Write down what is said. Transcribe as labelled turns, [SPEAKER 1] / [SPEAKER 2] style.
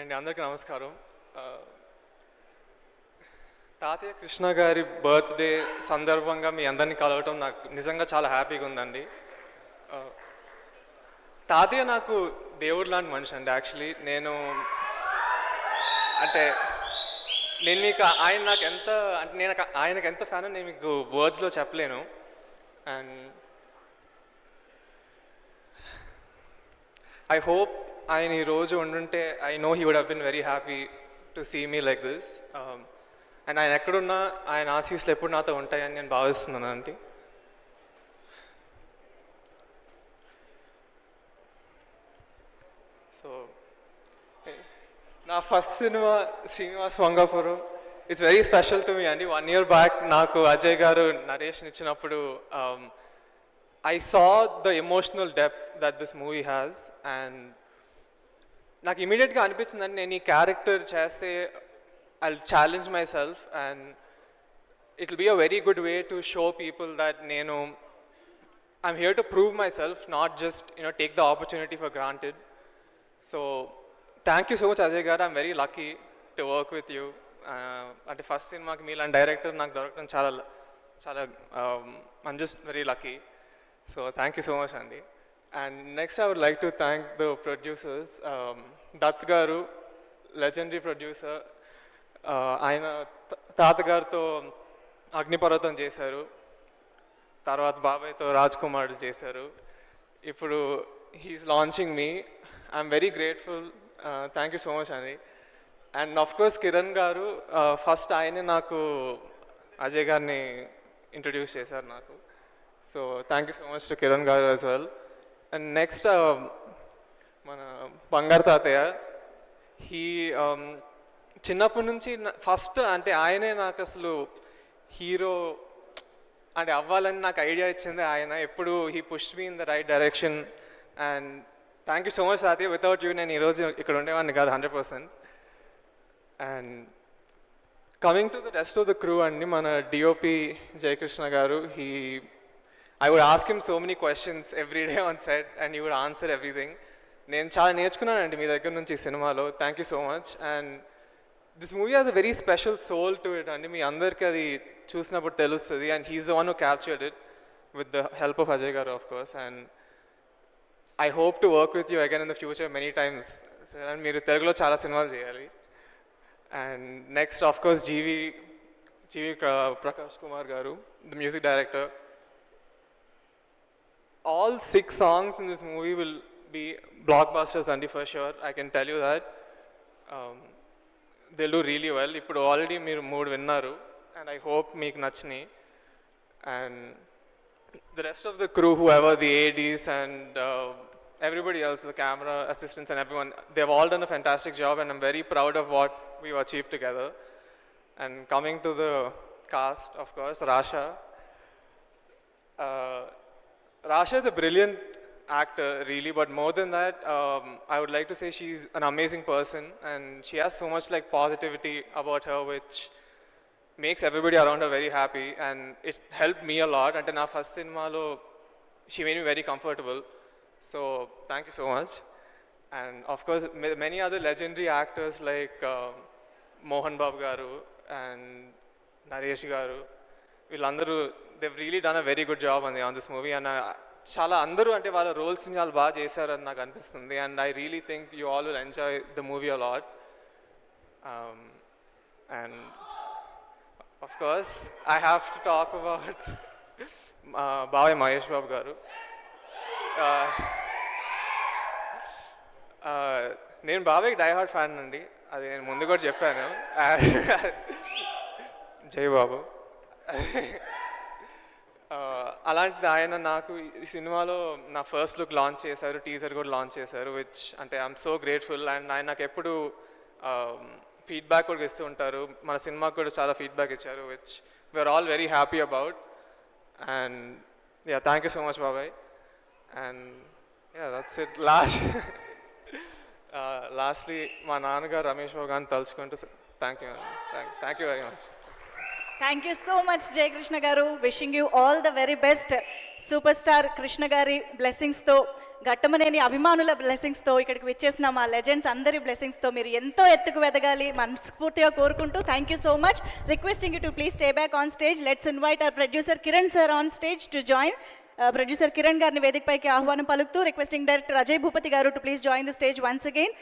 [SPEAKER 1] And అందరికీ నమస్కారం. తాతయ్య కృష్ణ గారి బర్త్డే సందర్భంగా మీ అందరినీ కలవటం నాకు నిజంగా చాలా హ్యాపీగా ఉందండి. తాతయ్య నాకు దేవుడు లాంటి మనిషి అండి. యాక్చువల్లీ అంటే నేను మీకు ఆయన నాకు ఎంత అంటే నేను ఆయనకు ఎంత ఫ్యాన్ నేను మీకు వర్డ్స్లో చెప్పలేను. అండ్ ఐ హోప్ ఆయన ఈరోజు ఉండుంటే I know he would have been very happy to see me like this. And ఆయన ఎక్కడున్నా ఆయన ఆశీస్సులు ఎప్పుడు నాతో ఉంటాయని నేను భావిస్తున్నాను అండి. సో నా first cinema Srinivas Vangapuram it's very special to me అండి. 1 year బ్యాక్ నాకు అజయ్ గారు నరేషన్ ఇచ్చినప్పుడు I saw the emotional depth that this movie has, and నాకు ఇమీడియట్గా అనిపించిందండి నేను ఈ క్యారెక్టర్ చేస్తే I'll challenge myself and it'll be a very good way to show people that I'm here to prove myself, not just take the opportunity for granted. So thank you so much Ajay garu. I'm very lucky to work with you. Ante first cinemaaki meelan director నాకు దొరకడం చాలా I'm just very lucky. So thank you so much Andy. And next I would like to thank the producers. Dutt garu, legendary producer. ఆయన తాతగారితో అగ్నిపర్వతం చేశారు, తర్వాత బాబాయ్తో రాజ్ కుమార్ చేశారు, ఇప్పుడు he is launching me. I'm very grateful. Thank you so much అండి. And of course Kiran garu, first ఆయనే నాకు అజయ్ గారిని ఇంట్రడ్యూస్ చేశారు నాకు. So thank you so much to Kiran garu as well. And next మన బంగారు తాతయ్య, చిన్నప్పటి నుంచి ఫస్ట్ అంటే ఆయనే నాకు అసలు హీరో అంటే అవ్వాలని నాకు ఐడియా ఇచ్చింది ఆయన. ఎప్పుడు he push me in the right direction. And thank you so much తాతయ్య. వితౌట్ యూ నేను ఈరోజు ఇక్కడ ఉండేవాడిని కాదు 100%. And coming to the rest of the crew అండి, మన DOP Jayakrishna garu, I would ask him so many questions every day on set and you would answer everything. నేను చాలా నేర్చుకున్నానండి మీ దగ్గర నుంచి ఈ సినిమాలో. Thank you so much. And this movie has a very special soul to it అండి. మీ అందరికీ అది చూసినప్పుడు తెలుస్తుంది. And he's the one who captured it with the help of Ajay గారు of course. And I hope to work with you again in the future many times. And మీరు తెలుగులో చాలా సినిమాలు చేయాలి. And next of course GV Prakash Kumar గారు, the music director. All 6 songs in this movie will be blockbusters and for sure I can tell you that. They'll do really well. ఇప్పుడు already మీరు 3 విన్నారు and I hope మీకు నచ్చినాయి. And the rest of the crew, whoever the ADs and everybody else, the camera assistants and everyone, they've all done a fantastic job and I'm very proud of what we've achieved together. And coming to the cast, of course, Rasha. Rasha is a brilliant actor, really, but more than that, I would like to say she's an amazing person and she has so much like positivity about her which makes everybody around her very happy, and it helped me a lot. And na first cinema lo she made me very comfortable. So thank you so much. And of course many other legendary actors like Mohan Babu garu and Naresh garu, వీళ్ళందరూ they've really done a very good job on this movie. And చాలా అందరూ అంటే వాళ్ళ రోల్స్ని చాలా బాగా చేశారని నాకు అనిపిస్తుంది. And I really think you all will enjoy the movie a lot. And of course I have to talk about బాబాయ్ మహేష్ బాబు గారు. నేను బాబాయ్కి డైహార్ట్ ఫ్యాన్ అండి, అది నేను ముందు కూడా చెప్పాను. జై బాబు. అలాంటిది ఆయన నాకు ఈ సినిమాలో నా ఫస్ట్ లుక్ లాంచ్ చేశారు, టీజర్ కూడా లాంచ్ చేశారు, విచ్ అంటే ఐఎమ్ సో గ్రేట్ఫుల్. అండ్ ఆయన నాకు ఎప్పుడు ఫీడ్బ్యాక్ కూడా ఇస్తూ ఉంటారు. మన సినిమాకి కూడా చాలా ఫీడ్బ్యాక్ ఇచ్చారు, which we're all very happy about. And yeah, thank you so much బాబాయ్. And yeah, that's it. Lastly మా నాన్నగారు రమేష్ బాబు గారిని తలుచుకుంటూ thank you very much.
[SPEAKER 2] Thank you so much Jayakrishna గారు. Wishing you all the very best. Super star Krishna గారి బ్లెస్సింగ్స్తో, ఘట్టమనేని అభిమానుల బ్లెస్సింగ్స్తో, ఇక్కడికి విచ్చేసిన మా లెజెండ్స్ అందరి బ్లెస్సింగ్స్తో మీరు ఎంతో ఎత్తుకు ఎదగాలి మనస్ఫూర్తిగా కోరుకుంటూ thank you so much. Requesting you to please stay back on stage. Let's invite our producer Kiran sir on stage to join. Producer Kiran గారిని వేదికపైకి ఆహ్వానం పలుకుతూ రిక్వెస్టింగ్ డైరెక్టర్ అజయ్ భూపతి గారు to please join the stage once again.